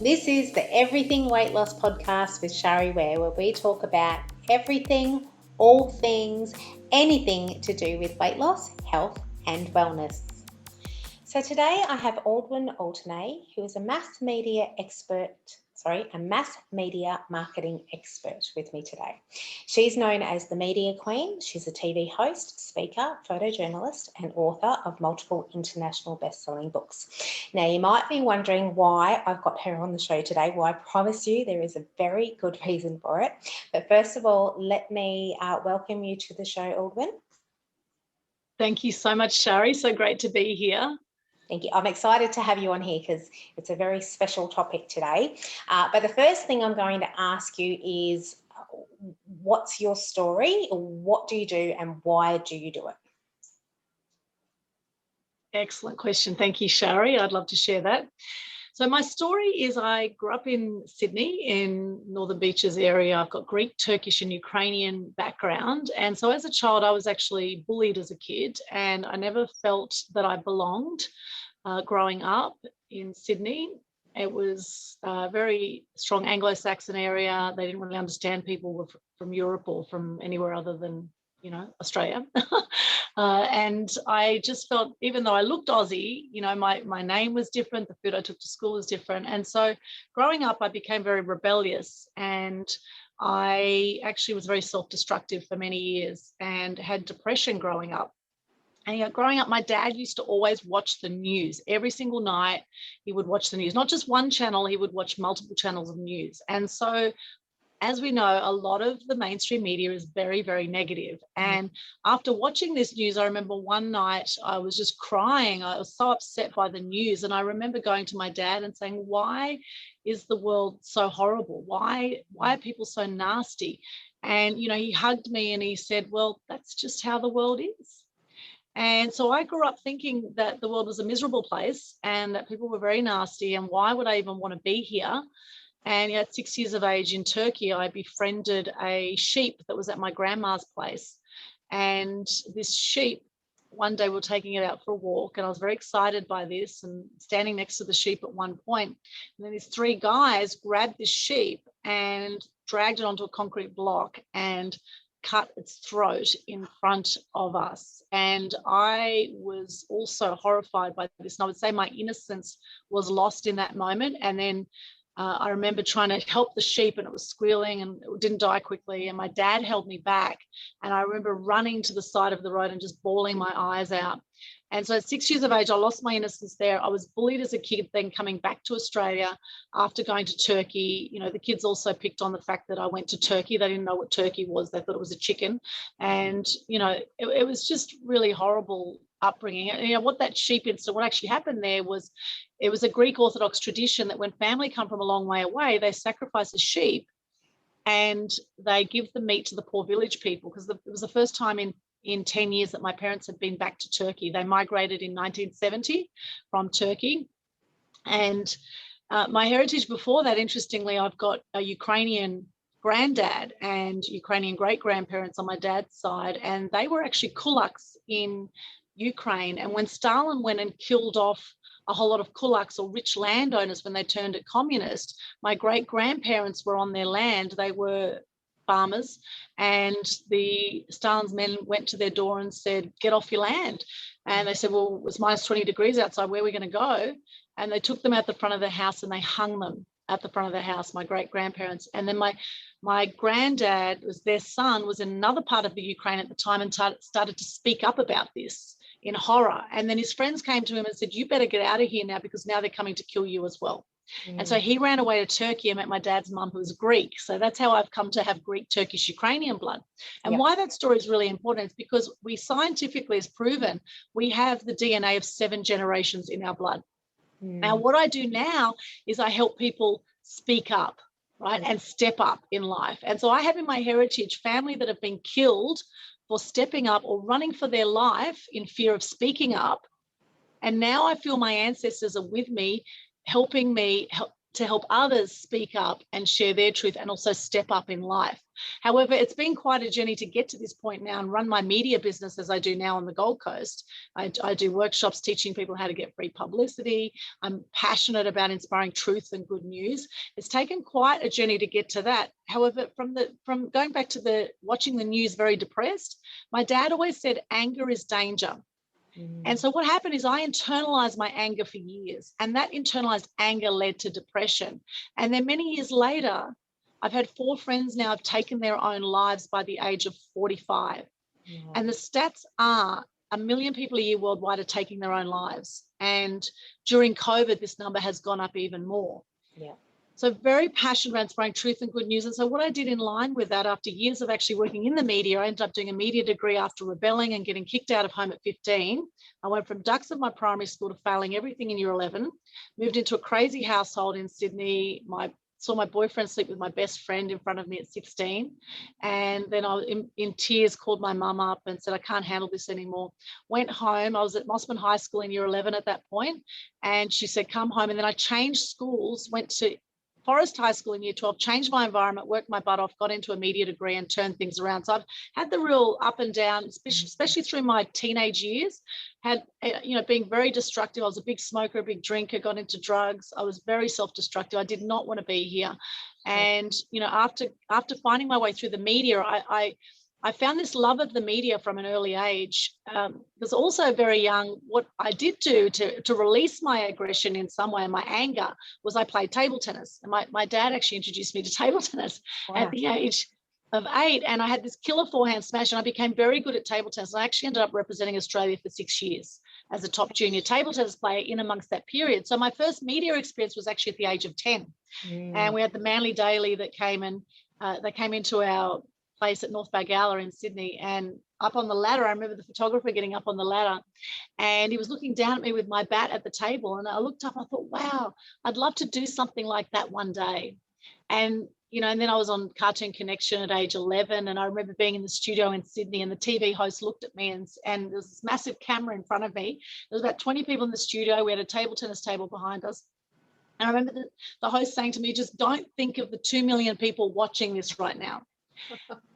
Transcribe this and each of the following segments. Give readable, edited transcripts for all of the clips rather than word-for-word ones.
This is the Everything Weight Loss podcast with Shari Ware, where we talk about everything, all things, anything to do with weight loss, health, and wellness. So today I have Aldwyn Altuney, who is a mass media marketing expert with me today. She's known as the Media Queen. She's a TV host, speaker, photojournalist, and author of multiple international best-selling books. Now, you might be wondering why I've got her on the show today. Well, I promise you there is a very good reason for it. But first of all, let me welcome you to the show, Aldwyn. Thank you so much, Shari. So great to be here. Thank you. I'm excited to have you on here because it's a very special topic today. But the first thing I'm going to ask you is, what's your story? What do you do and why do you do it? Excellent question. Thank you, Shari. I'd love to share that. So my story is I grew up in Sydney in Northern Beaches area. I've got Greek, Turkish and Ukrainian background. And so as a child, I was actually bullied as a kid and I never felt that I belonged growing up in Sydney. It was a very strong Anglo-Saxon area. They didn't really understand people were from Europe or from anywhere other than, Australia. And I just felt, even though I looked Aussie, my name was different, the food I took to school was different. And so growing up, I became very rebellious and I actually was very self-destructive for many years and had depression growing up. And growing up, my dad used to always watch the news. Every single night, he would watch the news. Not just one channel, he would watch multiple channels of news. And so, as we know, a lot of the mainstream media is very, very negative. And after watching this news, I remember one night I was just crying. I was so upset by the news. And I remember going to my dad and saying, why is the world so horrible? Why are people so nasty? And, he hugged me and he said, well, that's just how the world is. And so I grew up thinking that the world was a miserable place and that people were very nasty and why would I even want to be here? And at 6 years of age in Turkey, I befriended a sheep that was at my grandma's place. And this sheep, one day we were taking it out for a walk and I was very excited by this and standing next to the sheep at one point. And then these three guys grabbed this sheep and dragged it onto a concrete block and cut its throat in front of us. And I was also horrified by this. And I would say my innocence was lost in that moment. And then I remember trying to help the sheep and it was squealing and it didn't die quickly. And my dad held me back. And I remember running to the side of the road and just bawling my eyes out. And so at 6 years of age, I lost my innocence there. I was bullied as a kid, then coming back to Australia after going to Turkey. The kids also picked on the fact that I went to Turkey. They didn't know what turkey was. They thought it was a chicken. And, it was just really horrible upbringing. And, what that sheep incident, what actually happened there was, it was a Greek Orthodox tradition that when family come from a long way away, they sacrifice a sheep and they give the meat to the poor village people because it was the first time in 10 years that my parents had been back to Turkey. They migrated in 1970 from Turkey. And my heritage before that, interestingly, I've got a Ukrainian granddad and Ukrainian great-grandparents on my dad's side, and they were actually kulaks in Ukraine. And when Stalin went and killed off a whole lot of kulaks or rich landowners when they turned it communist, my great-grandparents were on their land. They were farmers, and the Stalin's men went to their door and said, get off your land. And they said, well, it was minus 20 degrees outside, where are we going to go? And they took them out the front of the house and they hung them at the front of the house, my great-grandparents. And then my granddad, their son, was in another part of the Ukraine at the time and started to speak up about this in horror. And then his friends came to him and said, you better get out of here now because now they're coming to kill you as well. And so he ran away to Turkey and met my dad's mum, who was Greek. So that's how I've come to have Greek, Turkish, Ukrainian blood. And why that story is really important is because we scientifically has proven we have the DNA of 7 generations in our blood. Now, what I do now is I help people speak up, right, and step up in life. And so I have in my heritage family that have been killed for stepping up or running for their life in fear of speaking up. And now I feel my ancestors are with me, helping me to help others speak up and share their truth and also step up in life. However, it's been quite a journey to get to this point now and run my media business as I do now on the Gold Coast. I do workshops teaching people how to get free publicity. I'm passionate about inspiring truth and good news. It's taken quite a journey to get to that. However, from going back to watching the news very depressed, my dad always said anger is danger. And so what happened is I internalized my anger for years, and that internalized anger led to depression. And then many years later, I've had 4 friends now have taken their own lives by the age of 45. Wow. And the stats are 1 million people a year worldwide are taking their own lives. And during COVID, this number has gone up even more. Yeah. So very passionate about inspiring truth and good news. And so what I did in line with that, after years of actually working in the media, I ended up doing a media degree after rebelling and getting kicked out of home at 15. I went from ducks at my primary school to failing everything in year 11, moved into a crazy household in Sydney. Saw my boyfriend sleep with my best friend in front of me at 16. And then I was in tears, called my mum up and said, I can't handle this anymore. Went home. I was at Mossman High School in year 11 at that point. And she said, come home. And then I changed schools, went to Forest High School in year 12, changed my environment, worked my butt off, got into a media degree and turned things around. So I've had the real up and down, especially through my teenage years, being very destructive. I was a big smoker, a big drinker, got into drugs. I was very self-destructive. I did not want to be here. And, after finding my way through the media, I found this love of the media from an early age. Because also very young, what I did do to release my aggression in some way, my anger, was I played table tennis. And my dad actually introduced me to table tennis at the age of 8. And I had this killer forehand smash, and I became very good at table tennis. I actually ended up representing Australia for 6 years as a top junior table tennis player in amongst that period. So my first media experience was actually at the age of 10. And we had the Manly Daily that came into our place at North Bargalla in Sydney, and up on the ladder, I remember the photographer getting up on the ladder, and he was looking down at me with my bat at the table, and I looked up, I thought, wow, I'd love to do something like that one day. And and then I was on Cartoon Connection at age 11, and I remember being in the studio in Sydney, and the TV host looked at me, and there was this massive camera in front of me. There was about 20 people in the studio. We had a table tennis table behind us. And I remember the host saying to me, just don't think of the 2 million people watching this right now.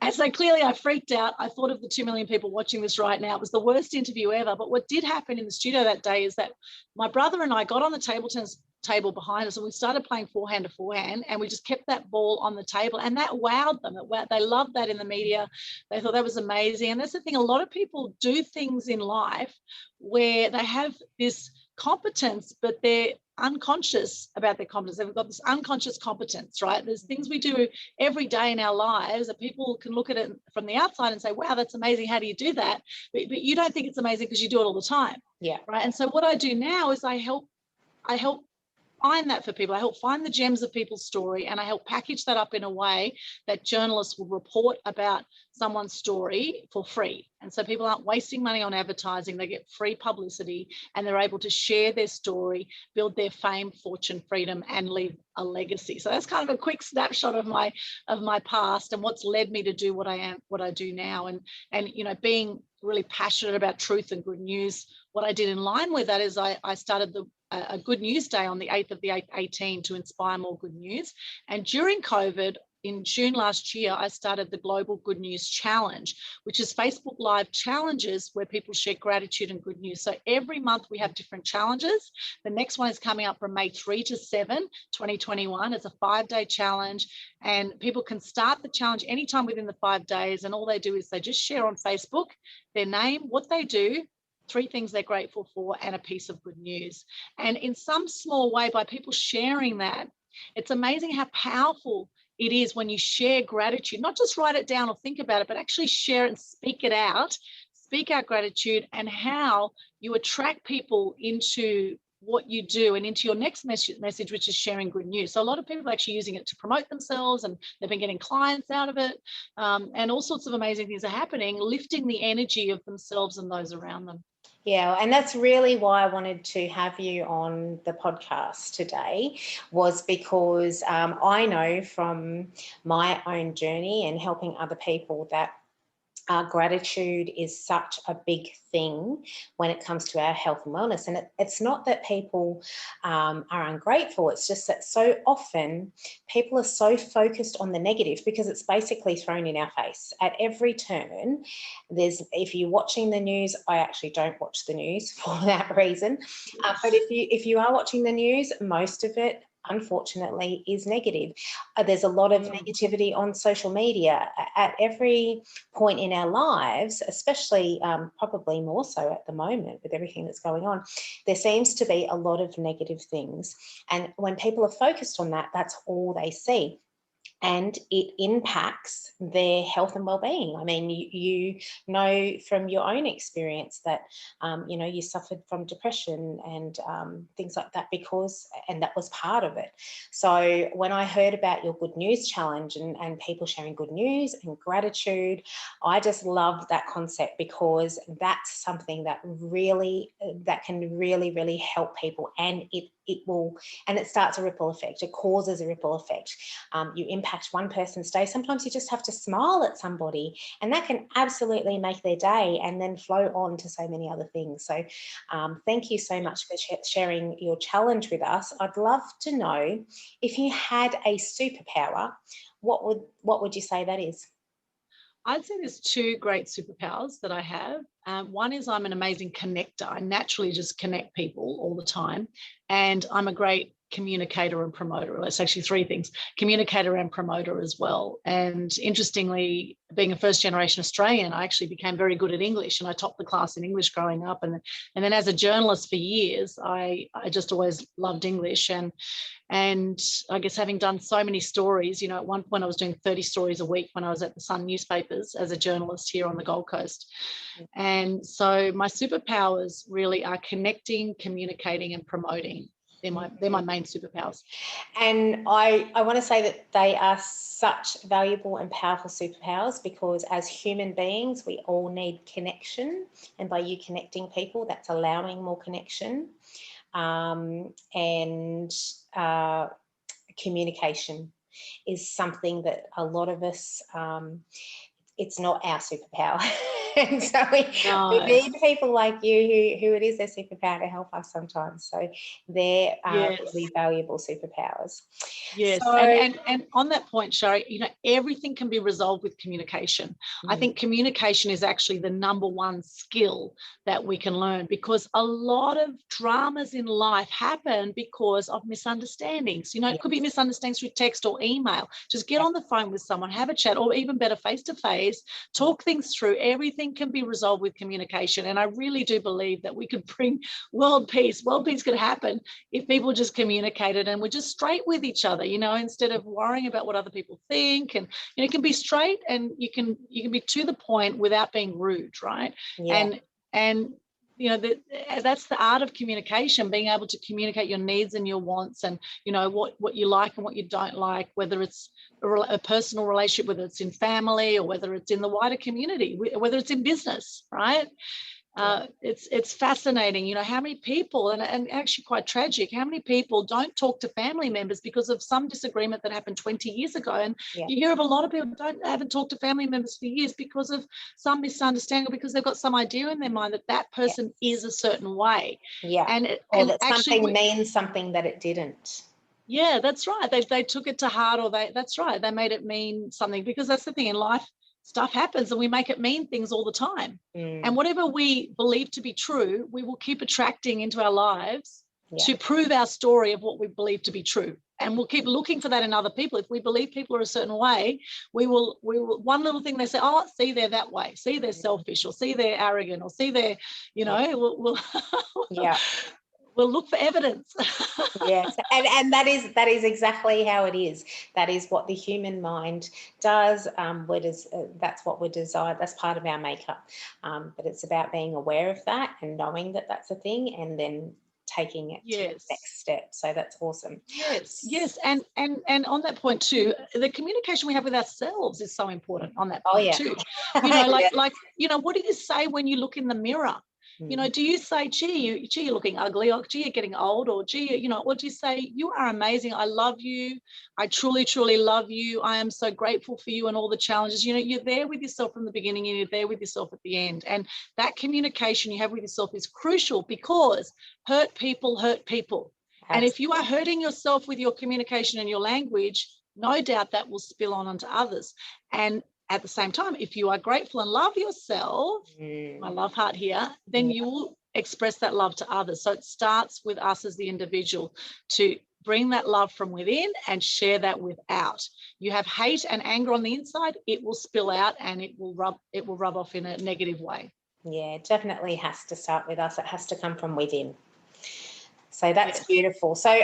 And so clearly I freaked out. I thought of the 2 million people watching this right now. It was the worst interview ever. But what did happen in the studio that day is that my brother and I got on the table tennis table behind us, and we started playing forehand to forehand, and we just kept that ball on the table, and that wowed them. They loved that in the media. They thought that was amazing. And that's the thing, a lot of people do things in life where they have this competence, but they're unconscious about their competence. They've got this unconscious competence, right? There's things we do every day in our lives that people can look at it from the outside and say, wow, that's amazing. How do you do that? But you don't think it's amazing because you do it all the time. Yeah. Right. And so what I do now is I help find that for people. I help find the gems of people's story, and I help package that up in a way that journalists will report about someone's story for free. And so people aren't wasting money on advertising. They get free publicity, and they're able to share their story, build their fame, fortune, freedom, and leave a legacy. So that's kind of a quick snapshot of my past and what's led me to do what I do now. And being really passionate about truth and good news, what I did in line with that is I started a Good News Day on the 8th of the 8th, 18, to inspire more good news. And during COVID, in June last year, I started the Global Good News Challenge, which is Facebook Live challenges where people share gratitude and good news. So every month we have different challenges. The next one is coming up from May 3 to 7, 2021. It's a 5-day challenge, and people can start the challenge anytime within the 5 days. And all they do is they just share on Facebook their name, what they do, 3 things they're grateful for, and a piece of good news. And in some small way, by people sharing that, it's amazing how powerful it is when you share gratitude, not just write it down or think about it, but actually share it and speak it out, speak out gratitude, and how you attract people into what you do and into your next message, which is sharing good news. So a lot of people are actually using it to promote themselves, and they've been getting clients out of it. And all sorts of amazing things are happening, lifting the energy of themselves and those around them. Yeah, and that's really why I wanted to have you on the podcast today, was because I know from my own journey and helping other people that Gratitude is such a big thing when it comes to our health and wellness. And it's not that people are ungrateful. It's just that so often people are so focused on the negative because it's basically thrown in our face at every turn. If you're watching the news, I actually don't watch the news for that reason. But if you are watching the news, most of it, unfortunately, is negative. There's a lot of negativity on social media at every point in our lives, especially probably more so at the moment with everything that's going on. There seems to be a lot of negative things. And when people are focused on that, that's all they see. And it impacts their health and well-being. I mean, you know from your own experience that, you suffered from depression and things like that and that was part of it. So when I heard about your Good News Challenge and people sharing good news and gratitude, I just loved that concept because that's something that can really help people, and it starts a ripple effect. It causes a ripple effect. You impact one person's day. Sometimes you just have to smile at somebody, and that can absolutely make their day and then flow on to so many other things. So thank you so much for sharing your challenge with us. I'd love to know, if you had a superpower, what would you say that is? I'd say there's two great superpowers that I have. One is I'm an amazing connector. I naturally just connect people all the time. And I'm a great communicator and promoter. That's actually three things: communicator and promoter as well. And interestingly, being a first-generation Australian, I actually became very good at English, and I topped the class in English growing up. And then as a journalist for years, I just always loved English. And I guess having done so many stories, at one point I was doing 30 stories a week when I was at the Sun newspapers as a journalist here on the Gold Coast. And so my superpowers really are connecting, communicating, and promoting. They're my main superpowers. And I want to say that they are such valuable and powerful superpowers, because as human beings, we all need connection. And by you connecting people, that's allowing more connection. And communication is something that a lot of us, it's not our superpower. And so we need people like you who it is their superpower to help us sometimes. So they're really valuable superpowers. Yes, so, and on that point, Shari, everything can be resolved with communication. I think communication is actually the number one skill that we can learn, because a lot of dramas in life happen because of misunderstandings. It could be misunderstandings through text or email. Just get on the phone with someone, have a chat, or even better, face-to-face, talk things through. Everything can be resolved with communication. And I really do believe that we could bring world peace. World peace could happen if people just communicated and were just straight with each other, instead of worrying about what other people think. And it can be straight, and you can be to the point without being rude, right? And that's the art of communication, being able to communicate your needs and your wants, and what you like and what you don't like, whether it's a personal relationship, whether it's in family, or whether it's in the wider community, whether it's in business, right? It's fascinating, how many people, and actually quite tragic, how many people don't talk to family members because of some disagreement that happened 20 years ago. And you hear of a lot of people haven't talked to family members for years because of some misunderstanding, or because they've got some idea in their mind that person is a certain way. Or that something means something that it didn't. Yeah, that's right. They took it to heart, or that's right. They made it mean something, because that's the thing in life. Stuff happens and we make it mean things all the time. And whatever we believe to be true, we will keep attracting into our lives to prove our story of what we believe to be true. And we'll keep looking for that in other people. If we believe people are a certain way, we will one little thing they say, oh, see, they're that way. See, they're selfish, or see, they're arrogant, or see, they're, we'll look for evidence. Yes, and that is exactly how it is. That is what the human mind does. That's what we're designed. That's part of our makeup. But it's about being aware of that and knowing that that's a thing, and then taking it to the next step. So that's awesome. Yes, and on that point too, the communication we have with ourselves is so important on that point too. What do you say when you look in the mirror? You know, do you say, gee, you're looking ugly, or gee, you're getting old, or gee, you know, or do you say, you are amazing, I love you, I truly, truly love you, I am so grateful for you and all the challenges. You know, you're there with yourself from the beginning and you're there with yourself at the end. And that communication you have with yourself is crucial, because hurt people hurt people. Absolutely. And if you are hurting yourself with your communication and your language, no doubt that will spill on onto others. And at the same time, if you are grateful and love yourself, my love heart here, then you will express that love to others. So it starts with us as the individual to bring that love from within and share that without. You have hate and anger on the inside, it will spill out and it will rub off in a negative way. Yeah, it definitely has to start with us. It has to come from within. So that's beautiful. So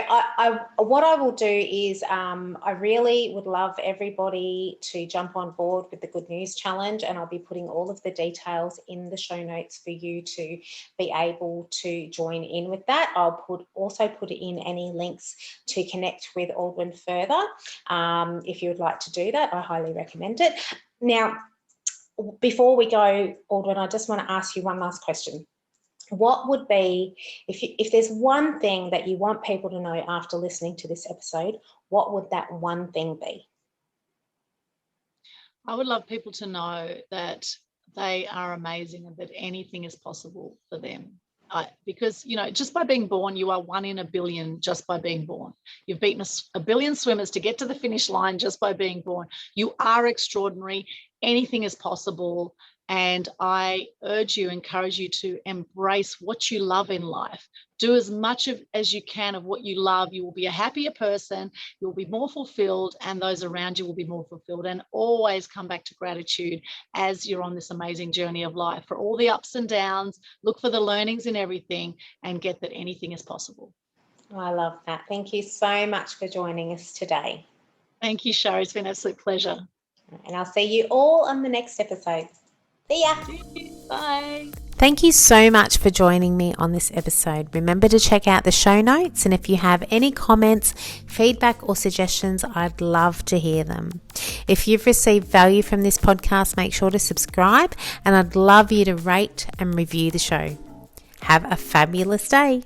what I will do is I really would love everybody to jump on board with the Good News Challenge, and I'll be putting all of the details in the show notes for you to be able to join in with that. I'll also put in any links to connect with Aldwyn further. If you would like to do that, I highly recommend it. Now, before we go, Aldwyn, I just want to ask you one last question. What would be, if there's one thing that you want people to know after listening to this episode, what would that one thing be? I would love people to know that they are amazing and that anything is possible for them. Because, you know, just by being born, you are 1 in a billion just by being born. You've beaten a billion swimmers to get to the finish line just by being born. You are extraordinary. Anything is possible. And I encourage you to embrace what you love in life. Do as much as you can of what you love. You will be a happier person, you'll be more fulfilled, and those around you will be more fulfilled. And always come back to gratitude as you're on this amazing journey of life. For all the ups and downs, look for the learnings in everything and get that anything is possible. I love that. Thank you so much for joining us today. Thank you, Shari. It's been an absolute pleasure. And I'll see you all on the next episode. See ya. Bye. Thank you so much for joining me on this episode. Remember to check out the show notes, and if you have any comments, feedback or suggestions, I'd love to hear them. If you've received value from this podcast, make sure to subscribe, and I'd love you to rate and review the show. Have a fabulous day.